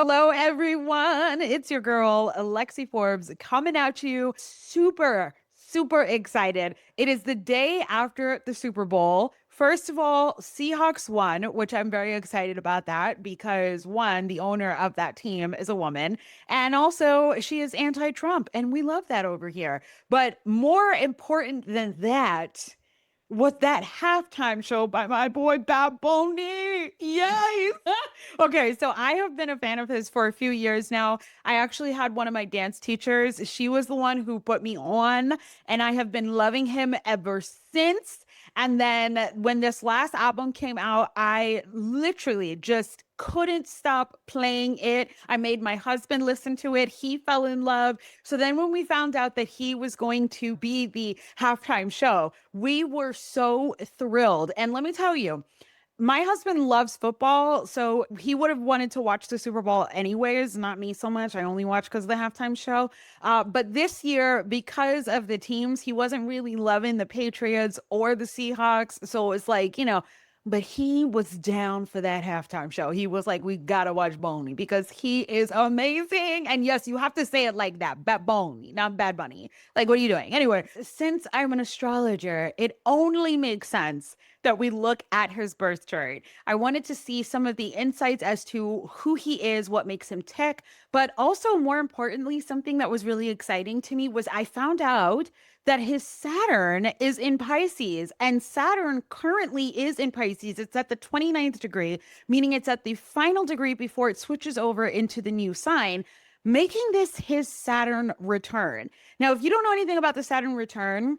Hello, everyone. It's your girl, Alexi Forbes, coming at you super excited. It is the day after the Super Bowl. First of all, Seahawks won, which I'm very excited about that because one, the owner of that team is a woman, and also she is anti-Trump, and we love that over here. But more important than that, was that halftime show by my boy Bad Bunny. Yay! Okay, so I have been a fan of his for a few years now. I actually had one of my dance teachers. She was the one who put me on, and I have been loving him ever since. And then when this last album came out, I literally just couldn't stop playing it. I made my husband listen to it. He fell in love. So then when we found out that he was going to be the halftime show, we were so thrilled. And let me tell you, my husband loves football, so he would have wanted to watch the Super Bowl anyways, not me so much. I only watch because of the halftime show. But this year, because of the teams, he wasn't really loving the Patriots or the Seahawks. So it's like, but he was down for that halftime show. He was like, we gotta watch Boney because he is amazing. And yes, you have to say it like that, Bad Boney, not Bad Bunny. Like, what are you doing? Anyway, since I'm an astrologer, it only makes sense that we look at his birth chart. I wanted to see some of the insights as to who he is, what makes him tick, but also more importantly, something that was really exciting to me was I found out that his Saturn is in Pisces, and Saturn currently is in Pisces. It's at the 29th degree, meaning it's at the final degree before it switches over into the new sign, making this his Saturn return. Now, if you don't know anything about the Saturn return,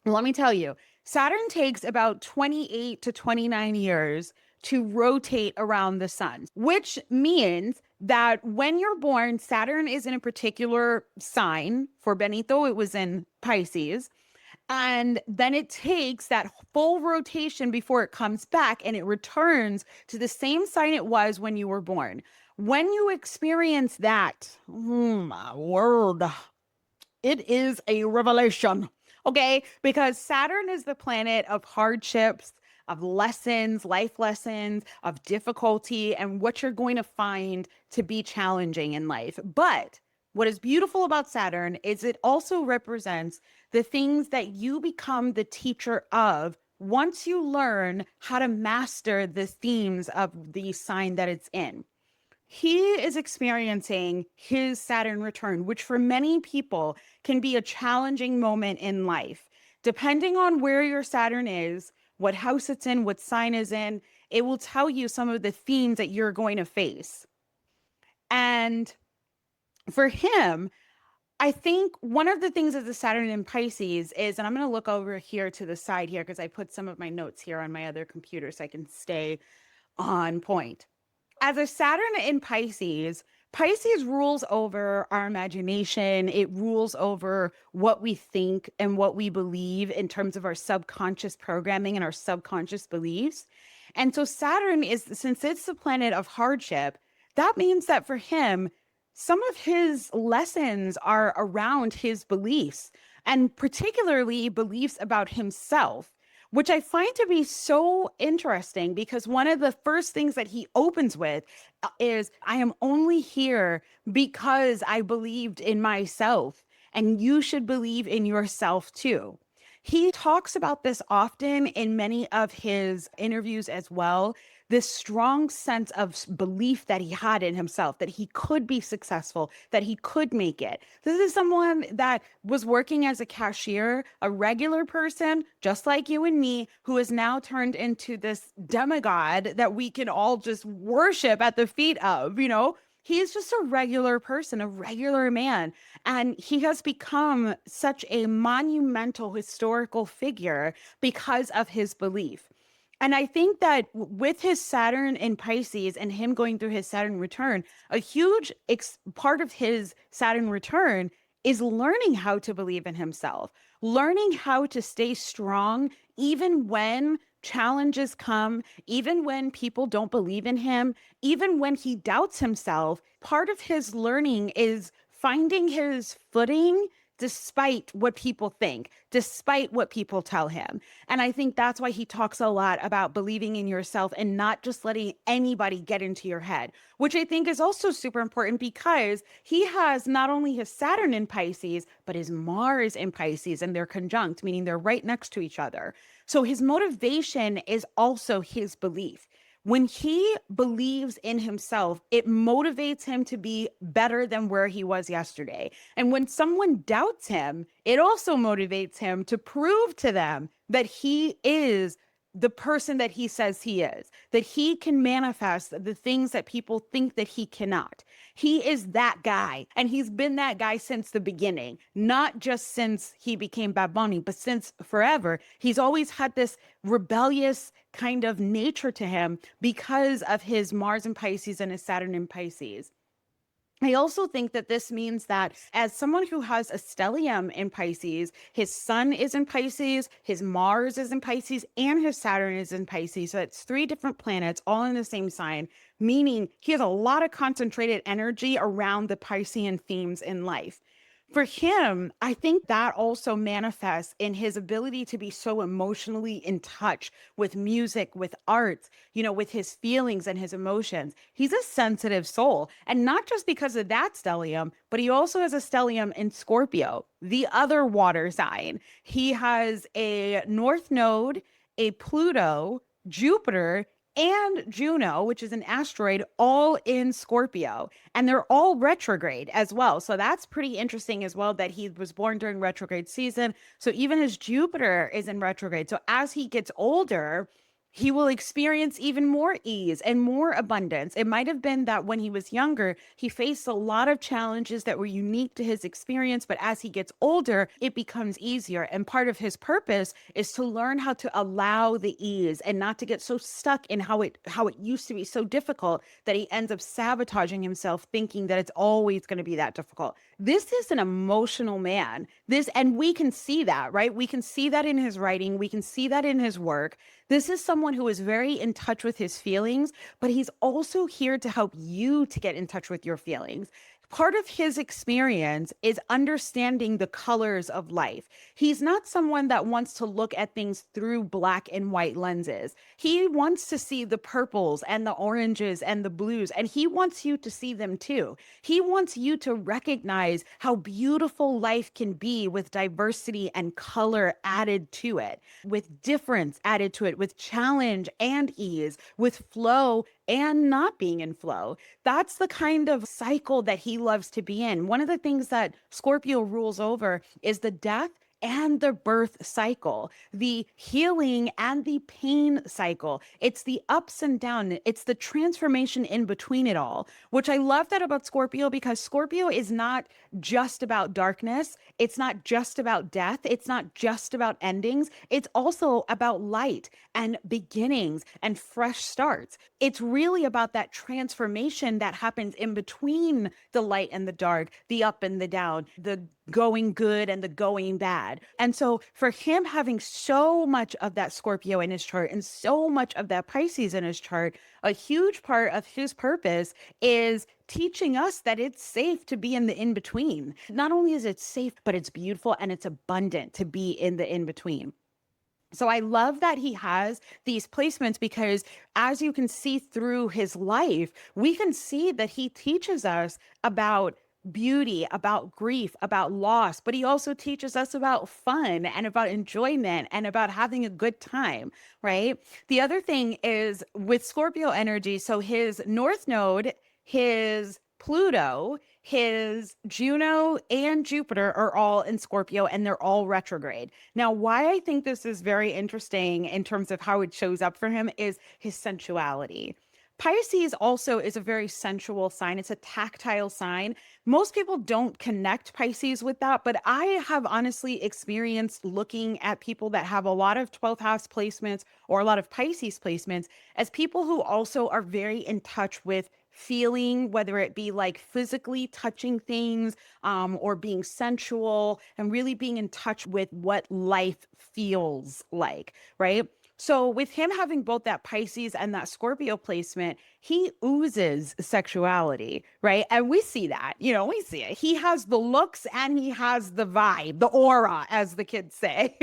let me tell you, Saturn takes about 28 to 29 years to rotate around the sun, which means that when you're born, Saturn is in a particular sign. For Benito, it was in Pisces. And then it takes that full rotation before it comes back and it returns to the same sign it was when you were born. When you experience that, oh my word, it is a revelation. Okay. Because Saturn is the planet of hardships, of lessons, life lessons, of difficulty, and what you're going to find to be challenging in life. But what is beautiful about Saturn is it also represents the things that you become the teacher of once you learn how to master the themes of the sign that it's in. He is experiencing his Saturn return, which for many people can be a challenging moment in life. Depending on where your Saturn is, what house it's in, what sign is in, it will tell you some of the themes that you're going to face. And for him, I think one of the things as a Saturn in Pisces is, and I'm going to look over here to the side here because I put some of my notes here on my other computer so I can stay on point. As a Saturn in Pisces, Pisces rules over our imagination. It rules over what we think and what we believe in terms of our subconscious programming and our subconscious beliefs. And so Saturn is, since it's the planet of hardship, that means that for him, some of his lessons are around his beliefs and particularly beliefs about himself, which I find to be so interesting because one of the first things that he opens with is I am only here because I believed in myself, and you should believe in yourself too. He talks about this often in many of his interviews as well. This strong sense of belief that he had in himself, that he could be successful, that he could make it. This is someone that was working as a cashier, a regular person, just like you and me, who has now turned into this demigod that we can all just worship at the feet of, He's just a regular person, a regular man. And he has become such a monumental historical figure because of his belief. And I think that with his Saturn in Pisces and him going through his Saturn return, a huge part of his Saturn return is learning how to believe in himself, learning how to stay strong, even when challenges come, even when people don't believe in him, even when he doubts himself. Part of his learning is finding his footing despite what people think, despite what people tell him. And I think that's why he talks a lot about believing in yourself and not just letting anybody get into your head, which I think is also super important because he has not only his Saturn in Pisces, but his Mars in Pisces, and they're conjunct, meaning they're right next to each other. So his motivation is also his belief. When he believes in himself, it motivates him to be better than where he was yesterday. And when someone doubts him, it also motivates him to prove to them that he is the person that he says he is, that he can manifest the things that people think that he cannot. He is that guy. And he's been that guy since the beginning, not just since he became Bad Bunny, but since forever. He's always had this rebellious kind of nature to him because of his Mars in Pisces and his Saturn in Pisces. I also think that this means that as someone who has a stellium in Pisces, his sun is in Pisces, his Mars is in Pisces, and his Saturn is in Pisces. So it's three different planets all in the same sign, meaning he has a lot of concentrated energy around the Piscean themes in life. For him, I think that also manifests in his ability to be so emotionally in touch with music, with art, with his feelings and his emotions. He's a sensitive soul. And not just because of that stellium, but he also has a stellium in Scorpio, the other water sign. He has a North Node, a Pluto, Jupiter, and Juno, which is an asteroid, all in Scorpio. And they're all retrograde as well. So that's pretty interesting as well that he was born during retrograde season. So even his Jupiter is in retrograde. So as he gets older, he will experience even more ease and more abundance. It might have been that when he was younger, he faced a lot of challenges that were unique to his experience, but as he gets older, it becomes easier. And part of his purpose is to learn how to allow the ease and not to get so stuck in how it used to be so difficult that he ends up sabotaging himself thinking that it's always going to be that difficult. This is an emotional man. And we can see that, right? We can see that in his writing, we can see that in his work. This is someone who is very in touch with his feelings, but he's also here to help you to get in touch with your feelings. Part of his experience is understanding the colors of life. He's not someone that wants to look at things through black and white lenses. He wants to see the purples and the oranges and the blues, and he wants you to see them too. He wants you to recognize how beautiful life can be with diversity and color added to it, with difference added to it, with challenge and ease, with flow and not being in flow. That's the kind of cycle that he loves to be in. One of the things that Scorpio rules over is the death and the birth cycle, the healing and the pain cycle. It's the ups and downs. It's the transformation in between it all, which I love that about Scorpio because Scorpio is not just about darkness. It's not just about death. It's not just about endings. It's also about light and beginnings and fresh starts. It's really about that transformation that happens in between the light and the dark, the up and the down, the going good and the going bad. And so for him having so much of that Scorpio in his chart and so much of that Pisces in his chart, a huge part of his purpose is teaching us that it's safe to be in the in between. Not only is it safe, but it's beautiful and it's abundant to be in the in between. So I love that he has these placements because as you can see through his life, we can see that he teaches us about beauty, about grief, about loss, but he also teaches us about fun and about enjoyment and about having a good time, right? The other thing is with Scorpio energy, so his North Node, his Pluto, his Juno, and Jupiter are all in Scorpio and they're all retrograde. Now, why I think this is very interesting in terms of how it shows up for him is his sensuality. Pisces also is a very sensual sign. It's a tactile sign. Most people don't connect Pisces with that, but I have honestly experienced looking at people that have a lot of 12th house placements or a lot of Pisces placements as people who also are very in touch with feeling, whether it be like physically touching things or being sensual and really being in touch with what life feels like, right? So with him having both that Pisces and that Scorpio placement, he oozes sexuality, right? And we see that, we see it. He has the looks and he has the vibe, the aura, as the kids say.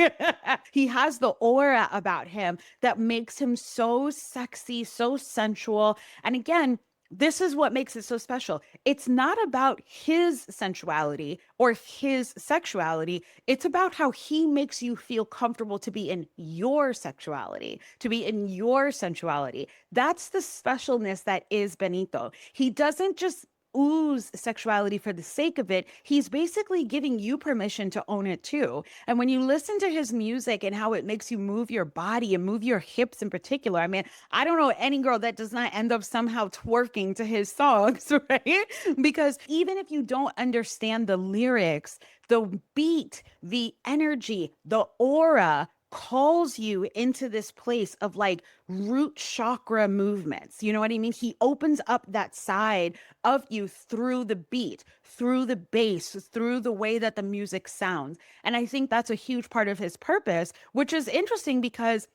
He has the aura about him that makes him so sexy, so sensual. And again, this is what makes it so special. It's not about his sensuality or his sexuality. It's about how he makes you feel comfortable to be in your sexuality, to be in your sensuality. That's the specialness that is Benito. He doesn't just ooze sexuality for the sake of it. He's basically giving you permission to own it too. And when you listen to his music and how it makes you move your body and move your hips in particular, I mean, I don't know any girl that does not end up somehow twerking to his songs, right? Because even if you don't understand the lyrics, the beat, the energy, the aura calls you into this place of like root chakra movements. You know what I mean? He opens up that side of you through the beat, through the bass, through the way that the music sounds. And I think that's a huge part of his purpose, which is interesting because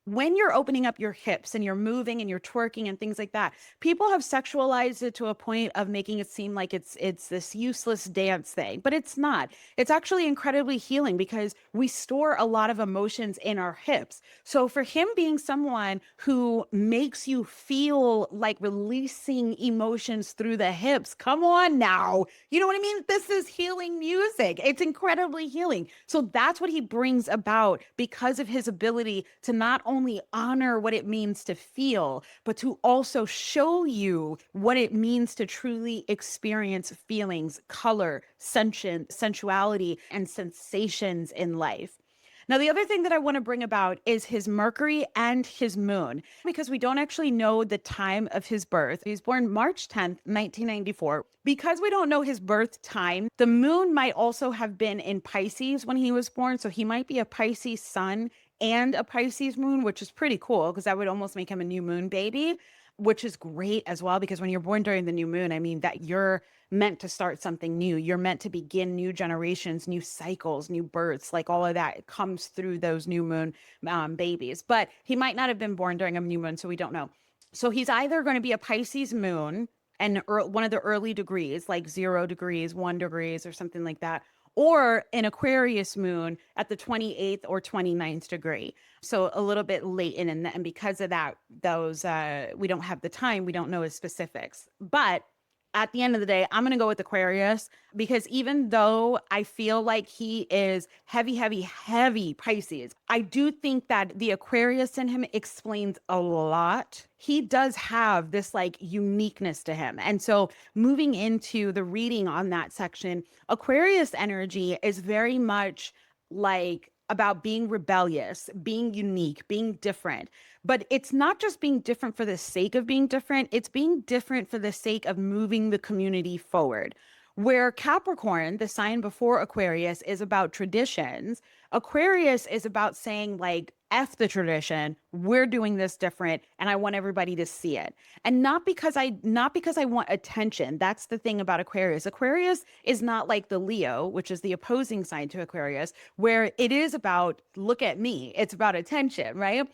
when you're opening up your hips and you're moving and you're twerking and things like that, people have sexualized it to a point of making it seem like it's this useless dance thing, but it's not. It's actually incredibly healing because we store a lot of emotions in our hips. So for him being someone who makes you feel like releasing emotions through the hips, come on now. You know what I mean? This is healing music. It's incredibly healing. So that's what he brings about because of his ability to not only honor what it means to feel, but to also show you what it means to truly experience feelings, color, sensuality, and sensations in life. Now, the other thing that I want to bring about is his Mercury and his moon, because we don't actually know the time of his birth. He's born March 10th, 1994. Because we don't know his birth time, the moon might also have been in Pisces when he was born. So he might be a Pisces sun and a Pisces moon, which is pretty cool because that would almost make him a new moon baby, which is great as well. Because when you're born during the new moon, I mean, that you're meant to start something new. You're meant to begin new generations, new cycles, new births, like all of that comes through those new moon babies. But he might not have been born during a new moon, so we don't know. So he's either going to be a Pisces moon and one of the early degrees, like 0 degrees, 1 degrees, or something like that, or an Aquarius moon at the 28th or 29th degree. So a little bit late in, and because of that, those we don't have the time, we don't know his specifics. But at the end of the day, I'm going to go with Aquarius because even though I feel like he is heavy, heavy, heavy Pisces, I do think that the Aquarius in him explains a lot. He does have this like uniqueness to him. And so moving into the reading on that section, Aquarius energy is very much like about being rebellious, being unique, being different. But it's not just being different for the sake of being different, it's being different for the sake of moving the community forward. Where Capricorn, the sign before Aquarius, is about traditions, Aquarius is about saying, like, F the tradition, we're doing this different, and I want everybody to see it. And not because I want attention. That's the thing about Aquarius. Aquarius is not like the Leo, which is the opposing sign to Aquarius, where it is about, look at me, it's about attention, right?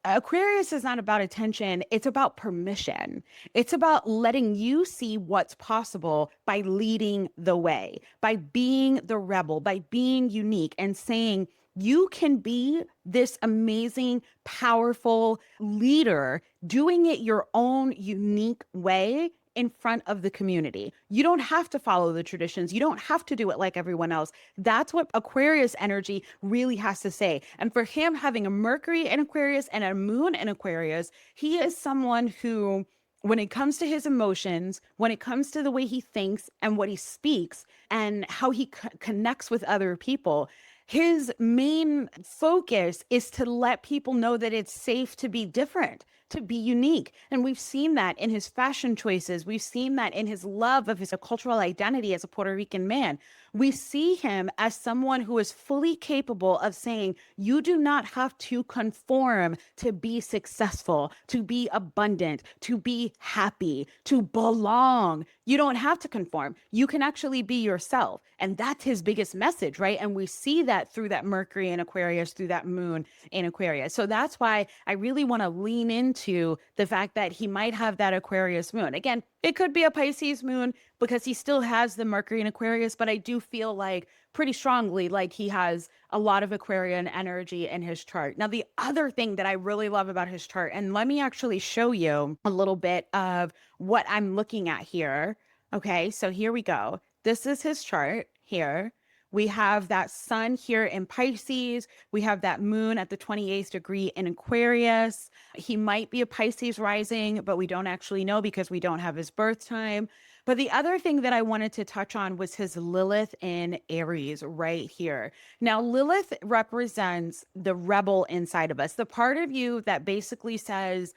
Aquarius is not about attention. It's about permission. It's about letting you see what's possible by leading the way, by being the rebel, by being unique and saying, you can be this amazing, powerful leader doing it your own unique way in front of the community. You don't have to follow the traditions. You don't have to do it like everyone else. That's what Aquarius energy really has to say. And for him having a Mercury in Aquarius and a moon in Aquarius, he is someone who, when it comes to his emotions, when it comes to the way he thinks and what he speaks and how he connects with other people, his main focus is to let people know that it's safe to be different, to be unique. And we've seen that in his fashion choices. We've seen that in his love of his cultural identity as a Puerto Rican man. We see him as someone who is fully capable of saying, you do not have to conform to be successful, to be abundant, to be happy, to belong. You don't have to conform. You can actually be yourself. And that's his biggest message, right? And we see that through that Mercury in Aquarius, through that moon in Aquarius. So that's why I really want to lean into the fact that he might have that Aquarius moon. Again, it could be a Pisces moon because he still has the Mercury in Aquarius, but I do feel like pretty strongly like he has a lot of Aquarian energy in his chart. Now, the other thing that I really love about his chart, and let me actually show you a little bit of what I'm looking at here. Okay, so here we go. This is his chart here. We have that sun here in Pisces. We have that moon at the 28th degree in Aquarius. He might be a Pisces rising, but we don't actually know because we don't have his birth time. But the other thing that I wanted to touch on was his Lilith in Aries right here. Now, Lilith represents the rebel inside of us, the part of you that basically says,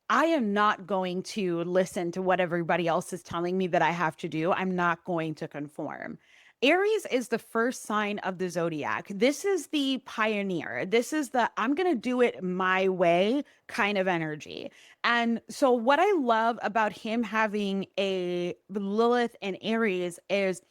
I am not going to listen to what everybody else is telling me that I have to do. I'm not going to conform. Aries is the first sign of the zodiac. This is the pioneer. This is the I'm going to do it my way kind of energy. And so, what I love about him having a Lilith and Aries is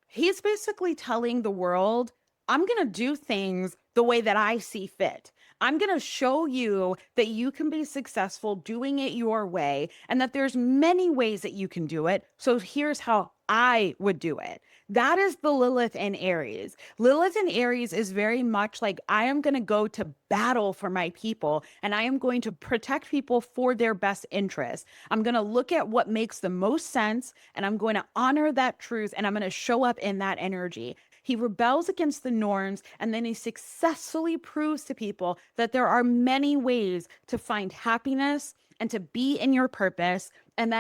he's basically telling the world, I'm going to do things the way that I see fit. I'm going to show you that you can be successful doing it your way and that there's many ways that you can do it. So here's how I would do it. That is the Lilith and Aries. Lilith and Aries is very much like I am going to go to battle for my people and I am going to protect people for their best interest. I'm going to look at what makes the most sense and I'm going to honor that truth and I'm going to show up in that energy. He rebels against the norms and then he successfully proves to people that there are many ways to find happiness and to be in your purpose and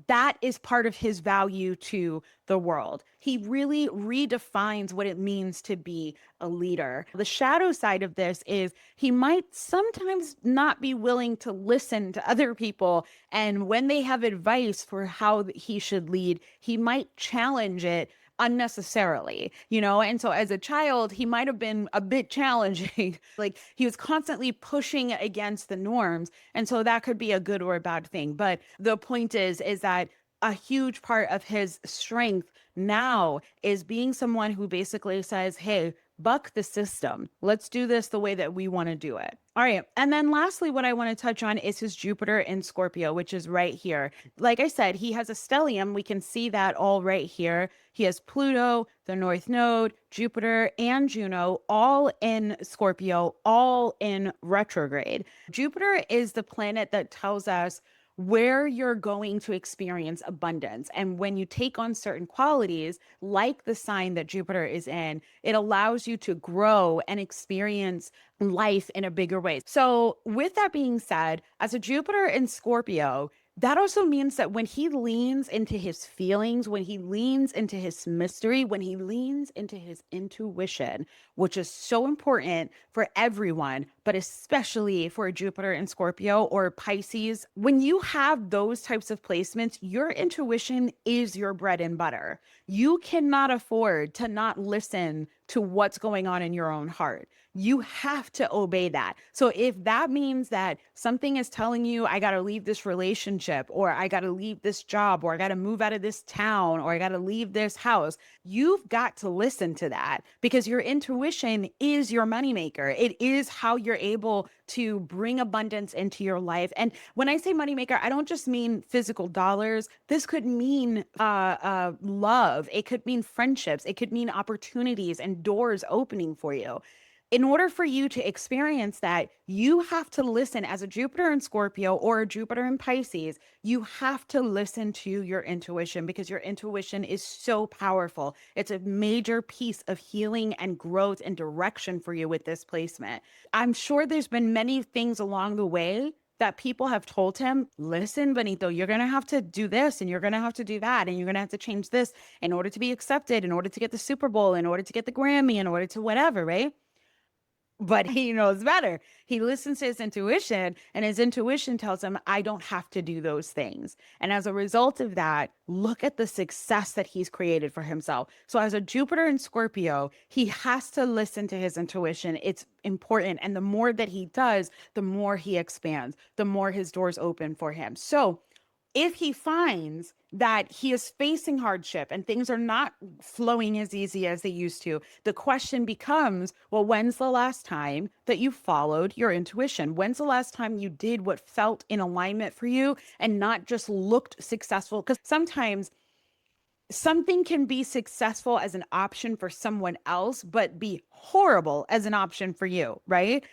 that is part of his value to the world. He really redefines what it means to be a leader. The shadow side of this is he might sometimes not be willing to listen to other people. And when they have advice for how he should lead, he might challenge it unnecessarily, you know? And so as a child, he might have been a bit challenging. Like he was constantly pushing against the norms. And so that could be a good or a bad thing. But the point is that a huge part of his strength now is being someone who basically says, hey, buck the system. Let's do this the way that we want to do it. All right. And then lastly, what I want to touch on is his Jupiter in Scorpio, which is right here. Like I said, he has a stellium. We can see that all right here. He has Pluto, the North Node, Jupiter, and Juno, all in Scorpio, all in retrograde. Jupiter is the planet that tells us where you're going to experience abundance. And when you take on certain qualities, like the sign that Jupiter is in, it allows you to grow and experience life in a bigger way. So, with that being said, as a Jupiter in Scorpio, that also means that when he leans into his feelings, when he leans into his mystery, when he leans into his intuition, which is so important for everyone, but especially for Jupiter in Scorpio or Pisces, when you have those types of placements, your intuition is your bread and butter. You cannot afford to not listen to what's going on in your own heart. You have to obey that. So if that means that something is telling you, I got to leave this relationship, or I got to leave this job, or I got to move out of this town, or I got to leave this house, you've got to listen to that because your intuition is your moneymaker. It is how you're able to bring abundance into your life. And when I say moneymaker, I don't just mean physical dollars. This could mean love. It could mean friendships. It could mean opportunities and doors opening for you. In order for you to experience that, you have to listen as a Jupiter in Scorpio or a Jupiter in Pisces. You have to listen to your intuition because your intuition is so powerful. It's a major piece of healing and growth and direction for you with this placement. I'm sure there's been many things along the way that people have told him, listen, Benito, you're going to have to do this and you're going to have to do that. And you're going to have to change this in order to be accepted, in order to get the Super Bowl, in order to get the Grammy, in order to whatever, right? but he knows better. He listens to his intuition, and his intuition tells him, I don't have to do those things. And as a result of that, look at the success that he's created for himself. So, as a Jupiter in Scorpio, he has to listen to his intuition. It's important. And the more that he does, the more he expands, the more his doors open for him. So, if he finds that he is facing hardship and things are not flowing as easy as they used to, the question becomes, well, when's the last time that you followed your intuition? When's the last time you did what felt in alignment for you and not just looked successful? Because sometimes something can be successful as an option for someone else, but be horrible as an option for you, right?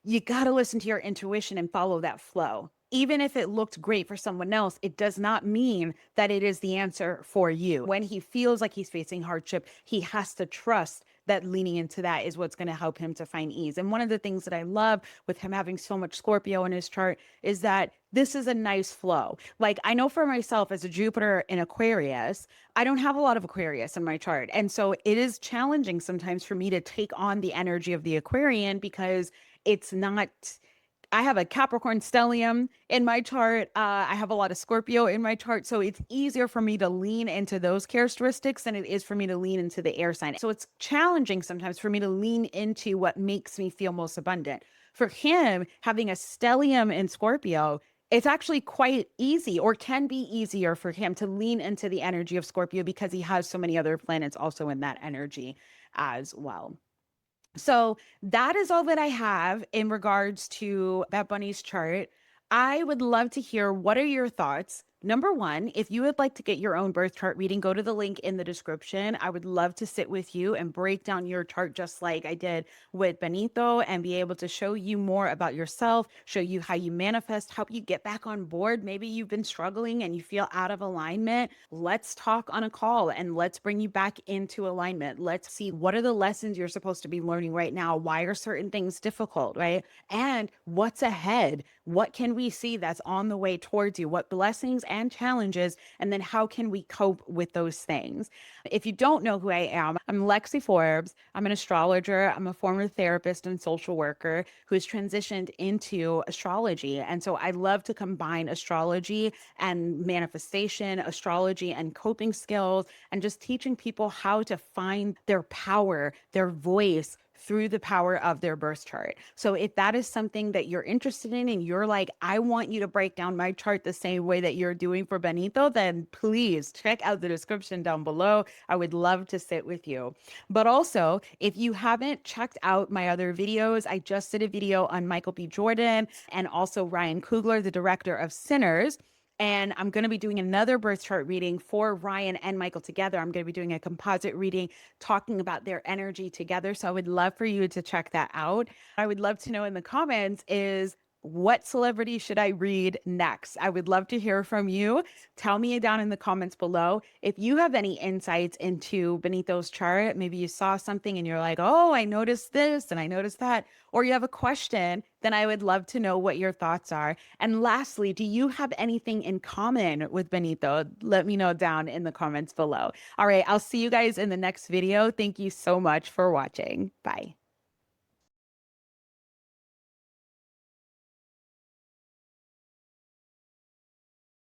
You got to listen to your intuition and follow that flow. Even if it looked great for someone else, it does not mean that it is the answer for you. When he feels like he's facing hardship, he has to trust that leaning into that is what's going to help him to find ease. And one of the things that I love with him having so much Scorpio in his chart is that this is a nice flow. Like, I know for myself as a Jupiter in Aquarius, I don't have a lot of Aquarius in my chart. And so it is challenging sometimes for me to take on the energy of the Aquarian because it's not. I have a Capricorn stellium in my chart. I have a lot of Scorpio in my chart. So it's easier for me to lean into those characteristics than it is for me to lean into the air sign. So it's challenging sometimes for me to lean into what makes me feel most abundant. For him, having a stellium in Scorpio, it's actually quite easy, or can be easier for him to lean into the energy of Scorpio because he has so many other planets also in that energy as well. So that is all that I have in regards to Bad Bunny's chart. I would love to hear, what are your thoughts? Number one, if you would like to get your own birth chart reading, go to the link in the description. I would love to sit with you and break down your chart just like I did with Benito and be able to show you more about yourself, show you how you manifest, help you get back on board. Maybe you've been struggling and you feel out of alignment. Let's talk on a call and let's bring you back into alignment. Let's see, what are the lessons you're supposed to be learning right now? Why are certain things difficult, right? And what's ahead? What can we see that's on the way towards you? What blessings and challenges? And then how can we cope with those things? If you don't know who I am, I'm Lexi Forbes. I'm an astrologer. I'm a former therapist and social worker who has transitioned into astrology. And so I love to combine astrology and manifestation, astrology and coping skills, and just teaching people how to find their power, their voice, through the power of their birth chart. So if that is something that you're interested in and you're like, I want you to break down my chart the same way that you're doing for Benito, then please check out the description down below. I would love to sit with you. But also, if you haven't checked out my other videos, I just did a video on Michael B. Jordan and also Ryan Coogler, the director of Sinners. And I'm going to be doing another birth chart reading for Ryan and Michael together. I'm going to be doing a composite reading talking about their energy together. So I would love for you to check that out. I would love to know in the comments is, what celebrity should I read next? I would love to hear from you. Tell me down in the comments below. If you have any insights into Benito's chart, maybe you saw something and you're like, oh, I noticed this and I noticed that, or you have a question, then I would love to know what your thoughts are. And lastly, do you have anything in common with Benito? Let me know down in the comments below. All right, I'll see you guys in the next video. Thank you so much for watching. Bye.